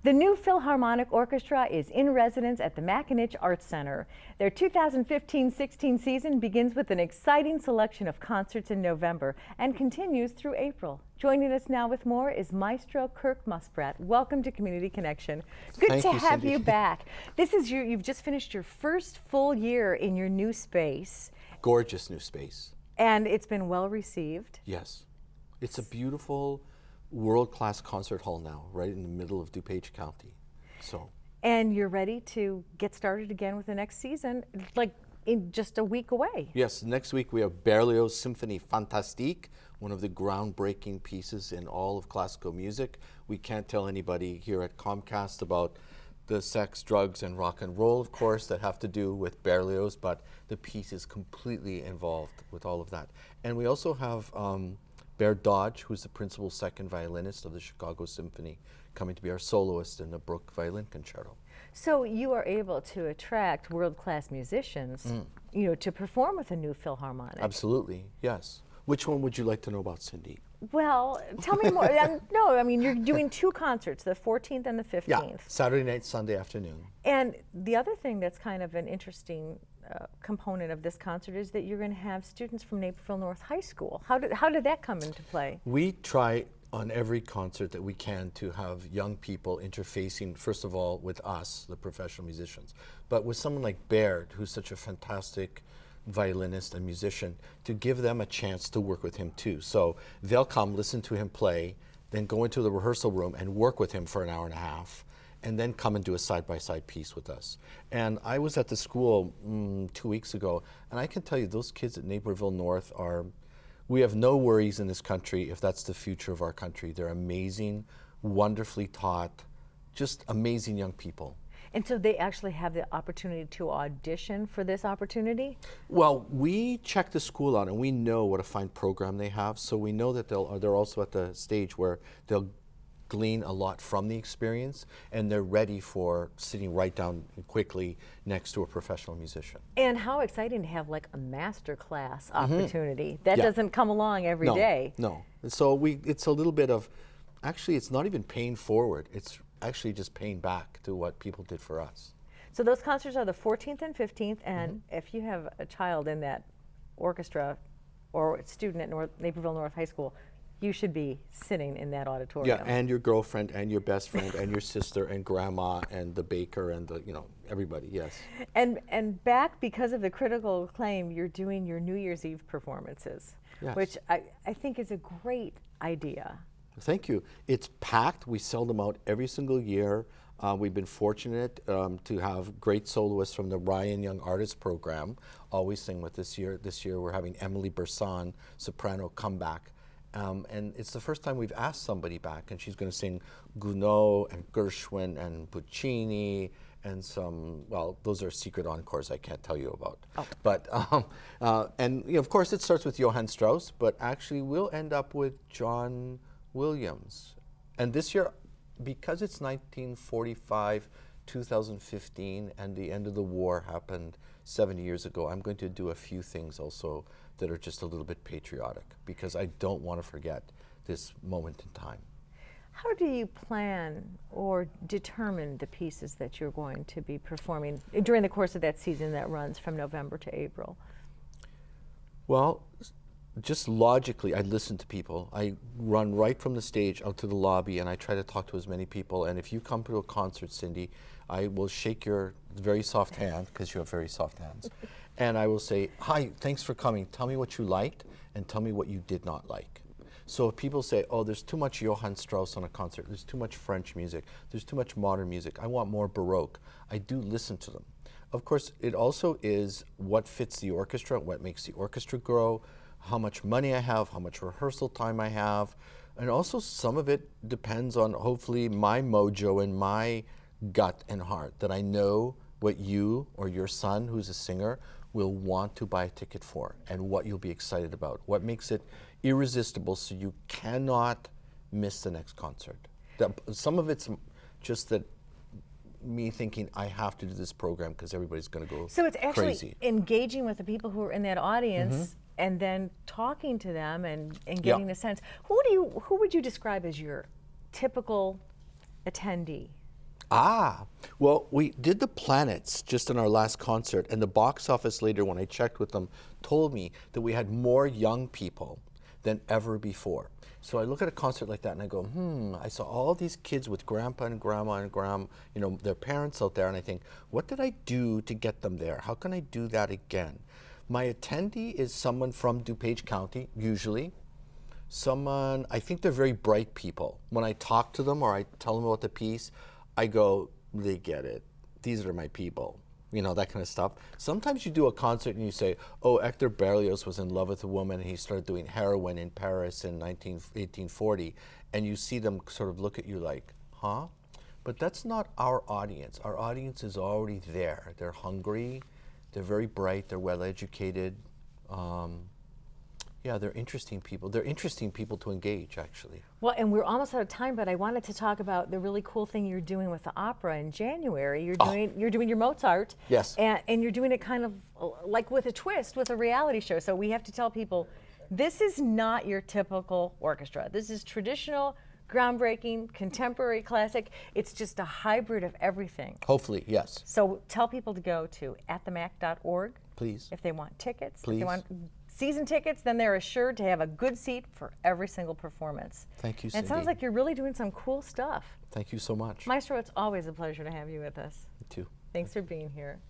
The new Philharmonic Orchestra is in residence at the Mackinac Arts Center. Their 2015-16 season begins with an exciting selection of concerts in November and continues through April. Joining us now with more is Maestro Kirk Muspratt. Welcome to Community Connection. Good to have you back. This is you've just finished your first full year in your new space. Gorgeous new space. And it's been well received. Yes. It's a beautiful world-class concert hall now, right in the middle of DuPage County. And you're ready to get started again with the next season, like in just a week away. Yes, next week we have Berlioz Symphonie Fantastique, one of the groundbreaking pieces in all of classical music. We can't tell anybody here at Comcast about the sex, drugs, and rock and roll, of course, that have to do with Berlioz, but the piece is completely involved with all of that. And we also have Baird, who's the principal second violinist of the Chicago Symphony, coming to be our soloist in the Bruch Violin Concerto. So you are able to attract world-class musicians, you know, to perform with a new Philharmonic. Absolutely, yes. Which one would you like to know about, Cindy? Well, tell me more. No, I mean, you're doing two concerts, the 14th and the 15th. Yeah, Saturday night, Sunday afternoon. And the other thing that's kind of an interesting component of this concert is that you're going to have students from Naperville North High School. How did that come into play? We try on every concert that we can to have young people interfacing, first of all, with us, the professional musicians, but with someone like Baird, who's such a fantastic violinist and musician, to give them a chance to work with him too. So they'll come, listen to him play, then go into the rehearsal room and work with him for an hour and a half, and then come and do a side-by-side piece with us. And I was at the school 2 weeks ago, and I can tell you those kids at Naperville North we have no worries in this country if that's the future of our country. They're amazing, wonderfully taught, just amazing young people. And so they actually have the opportunity to audition for this opportunity? Well, we check the school out and we know what a fine program they have, so we know that they're also at the stage where they'll glean a lot from the experience, and they're ready for sitting right down quickly next to a professional musician. And how exciting to have like a master class opportunity. That doesn't come along every day. No, so it's a little bit of, actually it's not even paying forward, it's actually just paying back to what people did for us. So those concerts are the 14th and 15th, and if you have a child in that orchestra or a student at Naperville North High School, you should be sitting in that auditorium. Yeah, and your girlfriend and your best friend and your sister and grandma and the baker and everybody, yes. And back, because of the critical acclaim, you're doing your New Year's Eve performances, yes, which I think is a great idea. Thank you. It's packed. We sell them out every single year. We've been fortunate to have great soloists from the Ryan Young Artist Program always sing with this year. This year we're having Emily Bersan, soprano, come back. And it's the first time we've asked somebody back, and she's going to sing Gounod and Gershwin and Puccini and some, well, those are secret encores I can't tell you about. Oh. But, and of course it starts with Johann Strauss, but actually we'll end up with John Williams. And this year, because it's 1945, 2015, and the end of the war happened 70 years ago, I'm going to do a few things also that are just a little bit patriotic, because I don't want to forget this moment in time. How do you plan or determine the pieces that you're going to be performing during the course of that season that runs from November to April? Well, just logically, I listen to people. I run right from the stage out to the lobby, and I try to talk to as many people. And if you come to a concert, Cindy, I will shake your very soft hand, because you have very soft hands, and I will say, hi, thanks for coming. Tell me what you liked, and tell me what you did not like. So if people say, oh, there's too much Johann Strauss on a concert, there's too much French music, there's too much modern music, I want more Baroque, I do listen to them. Of course, it also is what fits the orchestra, what makes the orchestra grow, how much money I have, how much rehearsal time I have, and also some of it depends on hopefully my mojo and my gut and heart, that I know what you or your son, who's a singer, will want to buy a ticket for, and what you'll be excited about, what makes it irresistible so you cannot miss the next concert. Some of it's just that me thinking I have to do this program because everybody's going to go crazy. So it's actually engaging with the people who are in that audience and then talking to them and getting a sense. Who would you describe as your typical attendee? Ah, well, we did the planets just in our last concert, and the box office later, when I checked with them, told me that we had more young people than ever before. So I look at a concert like that and I go, I saw all these kids with grandpa and grandma and their parents out there, and I think, what did I do to get them there? How can I do that again? My attendee is someone from DuPage County, usually. Someone, I think they're very bright people. When I talk to them or I tell them about the piece, I go, they get it. These are my people, that kind of stuff. Sometimes you do a concert and you say, oh, Hector Berlioz was in love with a woman and he started doing heroin in Paris in 1840. And you see them sort of look at you like, huh? But that's not our audience. Our audience is already there. They're hungry, they're very bright, they're well educated. Yeah, they're interesting people. They're interesting people to engage, actually. Well, and we're almost out of time, but I wanted to talk about the really cool thing you're doing with the opera in January. You're doing your Mozart. Yes. And you're doing it kind of like with a twist, with a reality show. So we have to tell people, this is not your typical orchestra. This is traditional, groundbreaking, contemporary, classic. It's just a hybrid of everything. Hopefully, yes. So tell people to go to atthemac.org. Please. If they want tickets. Please. If they want season tickets, then they're assured to have a good seat for every single performance. Thank you, And Cindy. it sounds like you're really doing some cool stuff. Thank you so much. Maestro, it's always a pleasure to have you with us. You too. Thanks for being here.